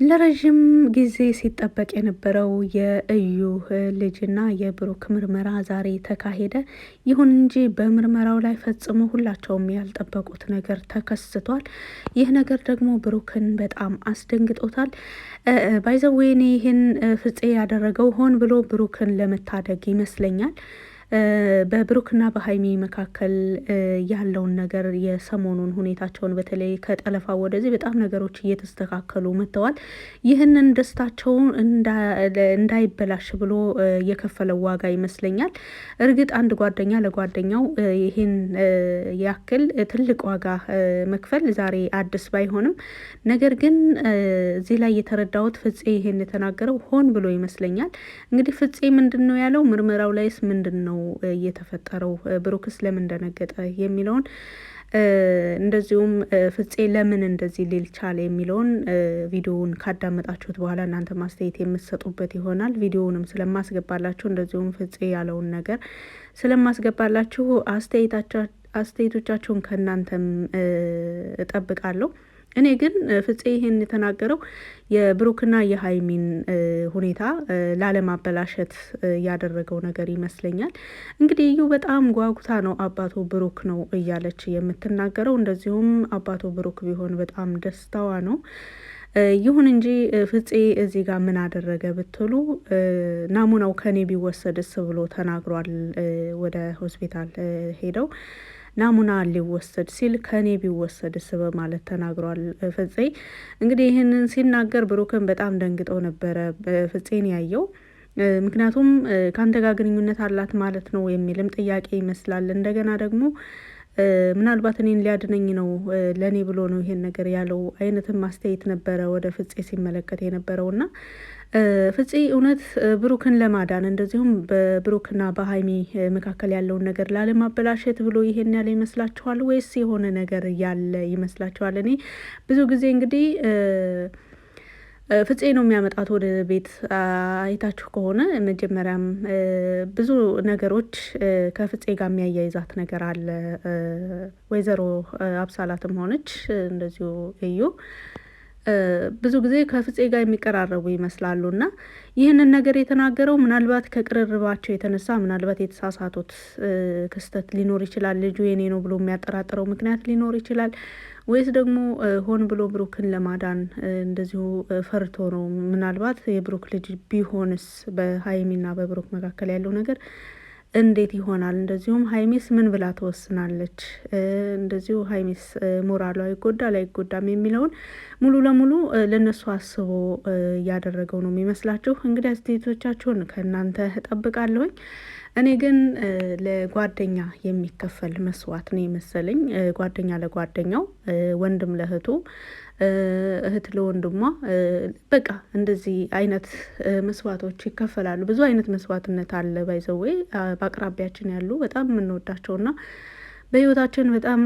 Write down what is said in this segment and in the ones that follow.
ለረጅም ጊዜ ሲጠበቅ የነበረው የእዩ ልጅና የብሩክ ምርመራ ዛሬ ተካሄደ። ይሁን እንጂ በምርመራው ላይ ፈጽሞ ሁላቸውም ያልጠበቁት ነገር ተከስቷል። ይህ ነገር ደግሞ ብሩክን በጣም አስደንግጦታል። ባይዘዌኔ ይህን ፍፄ ያደረገው ሆን ብሎ ብሩክን ለመታደግ ይመስለኛል። በብሩክና በሀይሚ መካከል ያለውን ነገር የሰሞኑን ሁኔታቸውን በተለይ ከጠለፋ ወደዚህ በጣም ነገሮች እየተስተካከሉ መጥተዋል። ይህንን ደስታቸውን እንዳይበላሽ ብሎ የከፈለው ዋጋ ይመስለኛል። እርግጥ አንድ ጓደኛ ለጓደኛው ይህን ያክል ትልቅ ዋጋ መክፈል ዛሬ አዲስ ባይሆንም፣ ነገር ግን እዚህ ላይ የተረዳሁት ፍፄ ይህን የተናገረው ሆን ብሎ ይመስለኛል። እንግዲህ ፍፄ ምንድን ነው ያለው? ምርመራው ላይስ ምንድን ነው እየተፈጠረው? ብሩክስ ለምን ደነገጠ የሚለውን እንደዚሁም ፍፄ ለምን እንደዚህ ሊል ቻለ የሚለውን ቪዲዮውን ካዳመጣችሁት በኋላ እናንተ ማስተያየት የምትሰጡበት ይሆናል። ቪዲዮውንም ስለማስገባላችሁ እንደዚሁም ፍፄ ያለውን ነገር ስለማስገባላችሁ አስተያየቶቻችሁን ከእናንተም እጠብቃለሁ። እኔ ግን ፍፄ ይሄን የተናገረው የብሩክና የሀይሚን ሁኔታ ላለማበላሸት ያደረገው ነገር ይመስለኛል። እንግዲህ እዩ በጣም ጓጉታ ነው አባቱ ብሩክ ነው እያለች የምትናገረው። እንደዚሁም አባቱ ብሩክ ቢሆን በጣም ደስታዋ ነው። ይሁን እንጂ ፍፄ እዚህ ጋር ምን አደረገ ብትሉ ናሙናው ከኔ ቢወሰድስ ብሎ ተናግሯል። ወደ ሆስፒታል ሄደው ናሙና ሊወሰድ ሲል ከኔ ቢወሰድስ በማለት ተናግሯል ፍፄ። እንግዲህ ይህንን ሲናገር ብሩክን በጣም ደንግጦ ነበረ ፍፄን ያየው። ምክንያቱም ከአንተ ጋር ግንኙነት አላት ማለት ነው የሚልም ጥያቄ ይመስላል። እንደገና ደግሞ ምናልባት እኔን ሊያድነኝ ነው ለእኔ ብሎ ነው ይሄን ነገር ያለው አይነትም ማስተያየት ነበረ ወደ ፍፄ ሲመለከት የነበረውና ፍፄ እውነት ብሩክን ለማዳን እንደዚሁም በብሩክና በሀይሚ መካከል ያለውን ነገር ላለማበላሸት ብሎ ይሄን ያለ ይመስላችኋል ወይስ የሆነ ነገር ያለ ይመስላችኋል? እኔ ብዙ ጊዜ እንግዲህ ፍፄ ነው የሚያመጣት ወደ ቤት። አይታችሁ ከሆነ መጀመሪያም ብዙ ነገሮች ከፍፄ ጋር የሚያያይዛት ነገር አለ። ወይዘሮ አብሳላትም ሆነች እንደዚሁ እዩ ብዙ ጊዜ ከፍፄ ጋር የሚቀራረቡ ይመስላሉ እና ይህንን ነገር የተናገረው ምናልባት ከቅርርባቸው የተነሳ ምናልባት የተሳሳቱት ክስተት ሊኖር ይችላል። ልጁ የኔ ነው ብሎ የሚያጠራጥረው ምክንያት ሊኖር ይችላል። ወይስ ደግሞ ሆን ብሎ ብሩክን ለማዳን እንደዚሁ ፈርቶ ነው? ምናልባት የብሩክ ልጅ ቢሆንስ በሀይሚና በብሩክ መካከል ያለው ነገር እንዴት ይሆናል? እንደዚሁም ሀይሚስ ምን ብላ ትወስናለች? እንደዚሁ ሀይሚስ ሞራሏ ይጎዳል አይጎዳም የሚለውን ሙሉ ለሙሉ ለነሱ አስቦ እያደረገው ነው የሚመስላችሁ። እንግዲህ አስተያየቶቻችሁን ከእናንተ እጠብቃለሁኝ። እኔ ግን ለጓደኛ የሚከፈል መስዋዕት ነው የመሰለኝ። ጓደኛ ለጓደኛው፣ ወንድም ለእህቱ፣ እህት ለወንድሟ፣ በቃ እንደዚህ አይነት መስዋዕቶች ይከፈላሉ። ብዙ አይነት መስዋዕትነት አለ። ባይዘዌ በአቅራቢያችን ያሉ በጣም የምንወዳቸውና በህይወታችን በጣም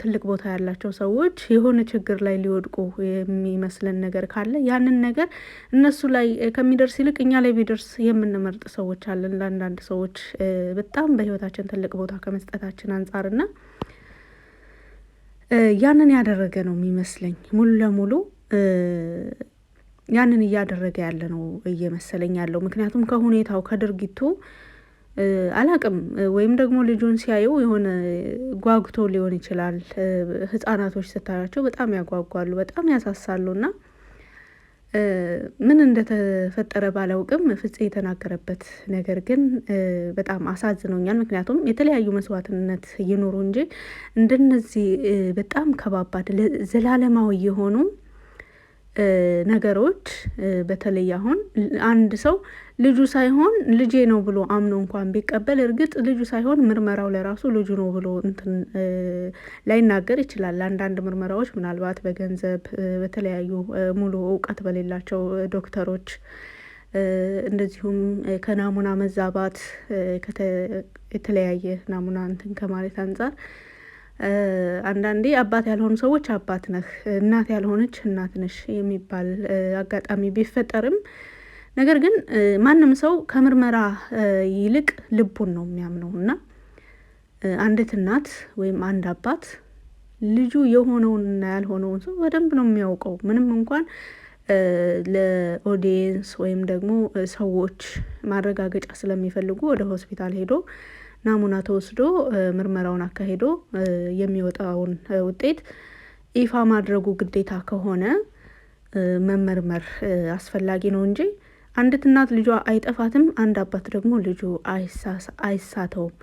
ትልቅ ቦታ ያላቸው ሰዎች የሆነ ችግር ላይ ሊወድቁ የሚመስለን ነገር ካለ ያንን ነገር እነሱ ላይ ከሚደርስ ይልቅ እኛ ላይ ቢደርስ የምንመርጥ ሰዎች አለን። ለአንዳንድ ሰዎች በጣም በህይወታችን ትልቅ ቦታ ከመስጠታችን አንጻርና ያንን ያደረገ ነው የሚመስለኝ። ሙሉ ለሙሉ ያንን እያደረገ ያለ ነው እየመሰለኝ ያለው። ምክንያቱም ከሁኔታው ከድርጊቱ አላቅም፣ ወይም ደግሞ ልጁን ሲያየው የሆነ ጓጉቶ ሊሆን ይችላል። ህጻናቶች ስታያቸው በጣም ያጓጓሉ፣ በጣም ያሳሳሉና ምን እንደተፈጠረ ባላውቅም ፍፄ የተናገረበት ነገር ግን በጣም አሳዝኖኛል። ምክንያቱም የተለያዩ መስዋዕትነት ይኖሩ እንጂ እንደነዚህ በጣም ከባባድ ዘላለማዊ የሆኑ ነገሮች በተለይ አሁን አንድ ሰው ልጁ ሳይሆን ልጄ ነው ብሎ አምኖ እንኳን ቢቀበል እርግጥ ልጁ ሳይሆን ምርመራው ለራሱ ልጁ ነው ብሎ እንትን ላይናገር ይችላል። አንዳንድ ምርመራዎች ምናልባት በገንዘብ በተለያዩ ሙሉ እውቀት በሌላቸው ዶክተሮች እንደዚሁም ከናሙና መዛባት የተለያየ ናሙና እንትን ከማለት አንጻር አንዳንዴ አባት ያልሆኑ ሰዎች አባት ነህ፣ እናት ያልሆነች እናት ነሽ የሚባል አጋጣሚ ቢፈጠርም ነገር ግን ማንም ሰው ከምርመራ ይልቅ ልቡን ነው የሚያምነው እና አንዲት እናት ወይም አንድ አባት ልጁ የሆነውንና ያልሆነውን ሰው በደንብ ነው የሚያውቀው። ምንም እንኳን ለኦዲየንስ ወይም ደግሞ ሰዎች ማረጋገጫ ስለሚፈልጉ ወደ ሆስፒታል ሄዶ ናሙና ተወስዶ ምርመራውን አካሄዶ የሚወጣውን ውጤት ይፋ ማድረጉ ግዴታ ከሆነ መመርመር አስፈላጊ ነው እንጂ አንዲት እናት ልጇ አይጠፋትም፣ አንድ አባት ደግሞ ልጁ አይሳተውም።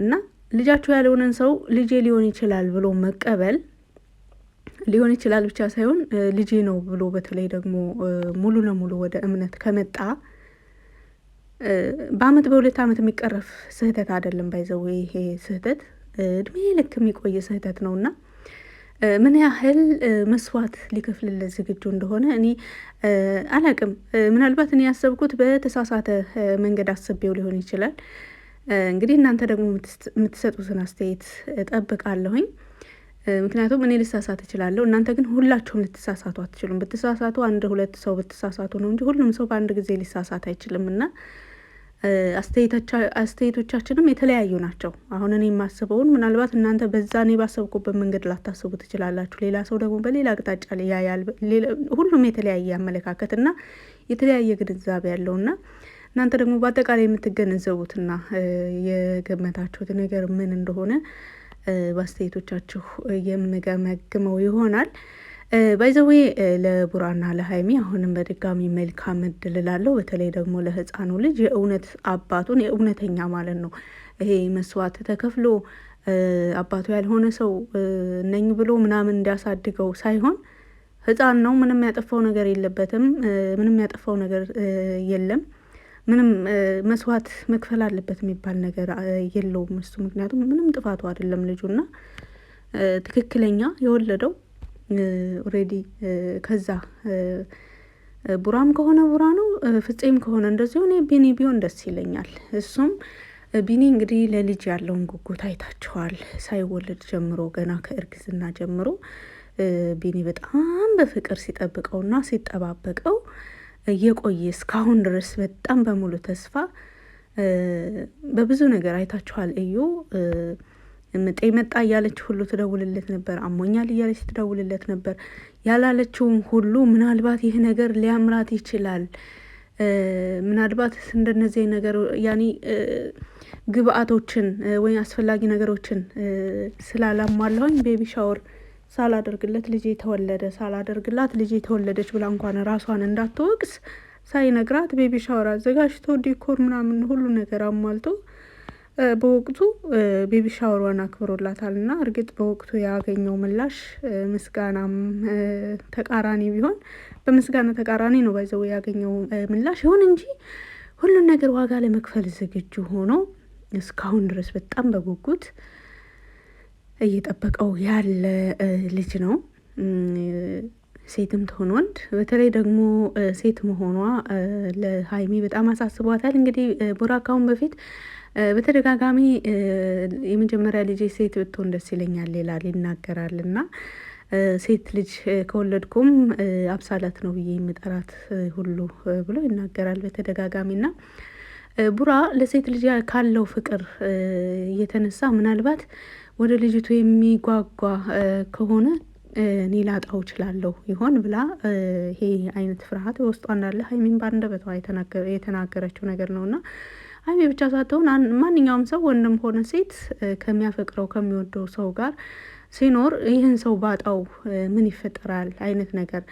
እና ልጃቸው ያልሆነን ሰው ልጄ ሊሆን ይችላል ብሎ መቀበል ሊሆን ይችላል ብቻ ሳይሆን ልጄ ነው ብሎ በተለይ ደግሞ ሙሉ ለሙሉ ወደ እምነት ከመጣ በአመት በሁለት አመት የሚቀረፍ ስህተት አይደለም። ባይዘው ይሄ ስህተት እድሜ ልክ የሚቆይ ስህተት ነውና ምን ያህል መስዋዕት ሊከፍልለት ዝግጁ እንደሆነ እኔ አላቅም። ምናልባት እኔ ያሰብኩት በተሳሳተ መንገድ አስቤው ሊሆን ይችላል። እንግዲህ እናንተ ደግሞ የምትሰጡትን አስተያየት እጠብቃለሁኝ። ምክንያቱም እኔ ልሳሳት እችላለሁ፣ እናንተ ግን ሁላችሁም ልትሳሳቱ አትችሉም። ብትሳሳቱ አንድ ሁለት ሰው ብትሳሳቱ ነው እንጂ ሁሉም ሰው በአንድ ጊዜ ሊሳሳት አይችልም። እና አስተያየቶቻችንም የተለያዩ ናቸው። አሁን እኔ የማስበውን ምናልባት እናንተ በዛ እኔ ባሰብኩበት መንገድ ላታስቡ ትችላላችሁ። ሌላ ሰው ደግሞ በሌላ አቅጣጫ ያያል። ሁሉም የተለያየ አመለካከት እና የተለያየ ግንዛቤ ያለውና እናንተ ደግሞ በአጠቃላይ የምትገነዘቡትና የገመታችሁት ነገር ምን እንደሆነ በአስተያየቶቻችሁ የምገመግመው ይሆናል። ባይዘዌ ለቡራና ለሀይሚ አሁንም በድጋሚ መልካም እድል እላለሁ። በተለይ ደግሞ ለህፃኑ ልጅ የእውነት አባቱን የእውነተኛ ማለት ነው ይሄ መስዋዕት ተከፍሎ አባቱ ያልሆነ ሰው ነኝ ብሎ ምናምን እንዲያሳድገው ሳይሆን ህፃን ነው፣ ምንም ያጠፋው ነገር የለበትም፣ ምንም ያጠፋው ነገር የለም፣ ምንም መስዋዕት መክፈል አለበት የሚባል ነገር የለውም እሱ። ምክንያቱም ምንም ጥፋቱ አይደለም ልጁና ትክክለኛ የወለደው ኦሬዲ ከዛ ቡራም ከሆነ ቡራ ነው፣ ፍፄም ከሆነ እንደዚህ ሆነ። ቢኒ ቢሆን ደስ ይለኛል። እሱም ቢኒ እንግዲህ ለልጅ ያለውን ጉጉት አይታችኋል። ሳይወለድ ጀምሮ ገና ከእርግዝና ጀምሮ ቢኒ በጣም በፍቅር ሲጠብቀውና ሲጠባበቀው እየቆየ እስካሁን ድረስ በጣም በሙሉ ተስፋ በብዙ ነገር አይታችኋል። እዩ ምጤ መጣ እያለች ሁሉ ትደውልለት ነበር። አሞኛል እያለች ትደውልለት ነበር። ያላለችውን ሁሉ ምናልባት ይህ ነገር ሊያምራት ይችላል፣ ምናልባት እንደነዚህ ነገር ያኒ ግብአቶችን ወይ አስፈላጊ ነገሮችን ስላላሟላሁኝ ቤቢ ሻወር ሳላደርግለት ልጄ ተወለደ፣ ሳላደርግላት ልጄ ተወለደች ብላ እንኳን ራሷን እንዳትወቅስ ሳይነግራት ቤቢ ሻወር አዘጋጅቶ ዲኮር ምናምን ሁሉ ነገር አሟልቶ በወቅቱ ቤቢ ሻወሯን አክብሮላታል። እና እርግጥ በወቅቱ ያገኘው ምላሽ ምስጋናም ተቃራኒ ቢሆን በምስጋና ተቃራኒ ነው ባይዘው ያገኘው ምላሽ ይሁን እንጂ ሁሉን ነገር ዋጋ ለመክፈል ዝግጁ ሆኖ እስካሁን ድረስ በጣም በጉጉት እየጠበቀው ያለ ልጅ ነው። ሴትም ትሆን ወንድ፣ በተለይ ደግሞ ሴት መሆኗ ለሀይሚ በጣም አሳስቧታል። እንግዲህ ቡራ ካሁን በፊት በተደጋጋሚ የመጀመሪያ ልጅ ሴት ብትሆን ደስ ይለኛል ይላል ይናገራል። እና ሴት ልጅ ከወለድኩም አብሳላት ነው ብዬ የምጠራት ሁሉ ብሎ ይናገራል በተደጋጋሚ። ና ቡራ ለሴት ልጅ ካለው ፍቅር እየተነሳ ምናልባት ወደ ልጅቱ የሚጓጓ ከሆነ እኔ ላጣው እችላለሁ ይሆን ብላ ይሄ አይነት ፍርሃት በውስጧ እንዳለ ሀይሚን ባንደበቷ የተናገረችው ነገር ነውና ሀይሚ ብቻ ሳትሆን ማንኛውም ሰው ወንድም ሆነ ሴት ከሚያፈቅረው ከሚወደው ሰው ጋር ሲኖር ይህን ሰው ባጣው ምን ይፈጠራል አይነት ነገር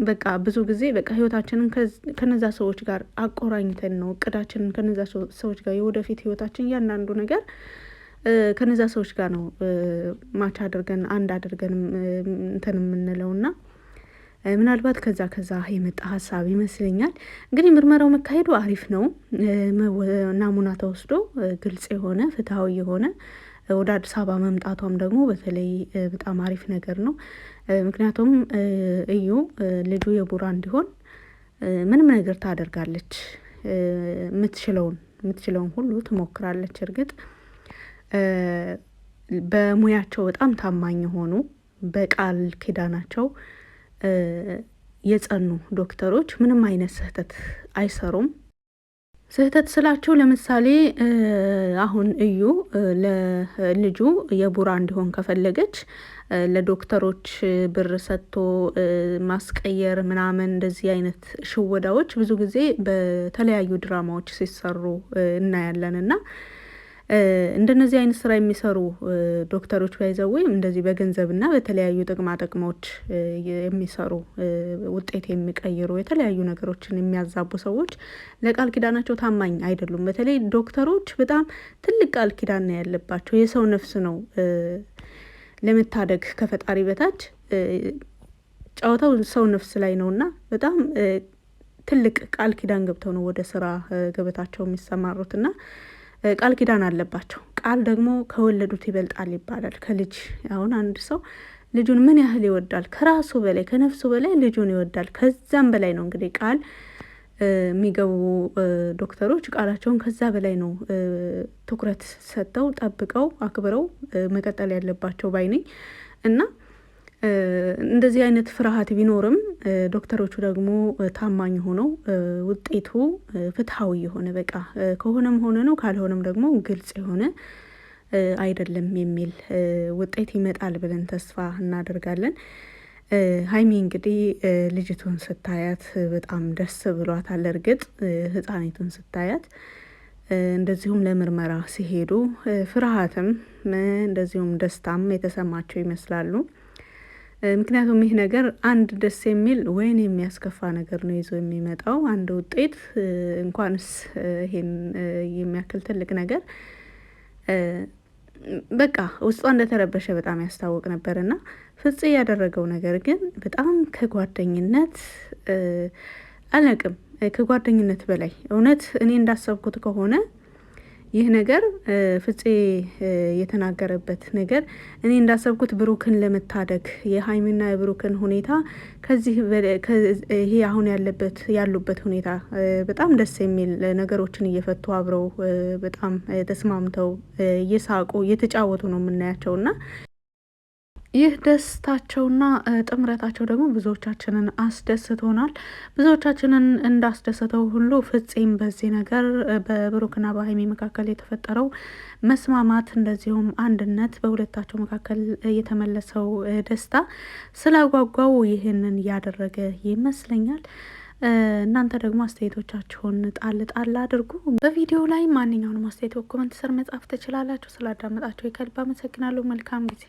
በቃ ብዙ ጊዜ በቃ ህይወታችንን ከነዛ ሰዎች ጋር አቆራኝተን ነው እቅዳችንን ከነዛ ሰዎች ጋር የወደፊት ህይወታችን እያንዳንዱ ነገር ከነዛ ሰዎች ጋር ነው ማች አድርገን አንድ አድርገን እንትን የምንለውና ምናልባት ከዛ የመጣ ሀሳብ ይመስለኛል። እንግዲህ ምርመራው መካሄዱ አሪፍ ነው። ናሙና ተወስዶ ግልጽ የሆነ ፍትሃዊ የሆነ ወደ አዲስ አበባ መምጣቷም ደግሞ በተለይ በጣም አሪፍ ነገር ነው። ምክንያቱም እዩ ልጁ የቡራ እንዲሆን ምንም ነገር ታደርጋለች፣ የምትችለውን ሁሉ ትሞክራለች። እርግጥ በሙያቸው በጣም ታማኝ የሆኑ በቃል ኪዳናቸው የጸኑ ዶክተሮች ምንም አይነት ስህተት አይሰሩም። ስህተት ስላቸው ለምሳሌ አሁን እዩ ለልጁ የቡራ እንዲሆን ከፈለገች ለዶክተሮች ብር ሰጥቶ ማስቀየር ምናምን እንደዚህ አይነት ሽወዳዎች ብዙ ጊዜ በተለያዩ ድራማዎች ሲሰሩ እናያለን እና እንደነዚህ አይነት ስራ የሚሰሩ ዶክተሮች ባይዘው እንደዚህ በገንዘብና በተለያዩ ጥቅማ ጥቅሞች የሚሰሩ ውጤት የሚቀይሩ የተለያዩ ነገሮችን የሚያዛቡ ሰዎች ለቃል ኪዳናቸው ታማኝ አይደሉም። በተለይ ዶክተሮች በጣም ትልቅ ቃል ኪዳን ነው ያለባቸው። የሰው ነፍስ ነው ለመታደግ ከፈጣሪ በታች ጨዋታው ሰው ነፍስ ላይ ነውና በጣም ትልቅ ቃል ኪዳን ገብተው ነው ወደ ስራ ገበታቸው የሚሰማሩትና ቃል ኪዳን አለባቸው። ቃል ደግሞ ከወለዱት ይበልጣል ይባላል ከልጅ። አሁን አንድ ሰው ልጁን ምን ያህል ይወዳል? ከራሱ በላይ ከነፍሱ በላይ ልጁን ይወዳል። ከዛም በላይ ነው እንግዲህ ቃል የሚገቡ ዶክተሮች ቃላቸውን ከዛ በላይ ነው ትኩረት ሰጥተው ጠብቀው አክብረው መቀጠል ያለባቸው ባይ ነኝ እና እንደዚህ አይነት ፍርሃት ቢኖርም ዶክተሮቹ ደግሞ ታማኝ ሆነው ውጤቱ ፍትሃዊ የሆነ በቃ ከሆነም ሆነ ነው ካልሆነም ደግሞ ግልጽ የሆነ አይደለም የሚል ውጤት ይመጣል ብለን ተስፋ እናደርጋለን። ሀይሚ እንግዲህ ልጅቱን ስታያት በጣም ደስ ብሏታል። እርግጥ ህፃኒቱን ስታያት እንደዚሁም ለምርመራ ሲሄዱ ፍርሃትም እንደዚሁም ደስታም የተሰማቸው ይመስላሉ። ምክንያቱም ይህ ነገር አንድ ደስ የሚል ወይን የሚያስከፋ ነገር ነው ይዞ የሚመጣው። አንድ ውጤት እንኳንስ ይሄን የሚያክል ትልቅ ነገር በቃ ውስጧ እንደተረበሸ በጣም ያስታውቅ ነበርና ፍፄ ያደረገው ነገር ግን በጣም ከጓደኝነት አለቅም ከጓደኝነት በላይ እውነት እኔ እንዳሰብኩት ከሆነ ይህ ነገር ፍፄ የተናገረበት ነገር እኔ እንዳሰብኩት ብሩክን ለመታደግ የሀይሚና የብሩክን ሁኔታ ከዚህ ይሄ አሁን ያሉበት ሁኔታ በጣም ደስ የሚል ነገሮችን እየፈቱ አብረው በጣም ተስማምተው እየሳቁ እየተጫወቱ ነው የምናያቸውና ይህ ደስታቸውና ጥምረታቸው ደግሞ ብዙዎቻችንን አስደስቶናል። ብዙዎቻችንን እንዳስደሰተው ሁሉ ፍፄም በዚህ ነገር በብሩክና በሀይሚ መካከል የተፈጠረው መስማማት እንደዚሁም አንድነት በሁለታቸው መካከል የተመለሰው ደስታ ስላጓጓው ይህንን እያደረገ ይመስለኛል። እናንተ ደግሞ አስተያየቶቻችሁን ጣል ጣል አድርጉ። በቪዲዮ ላይ ማንኛውንም አስተያየት ኮመንት ስር መጻፍ ትችላላችሁ። ስላዳመጣችሁ ከልብ አመሰግናለሁ። መልካም ጊዜ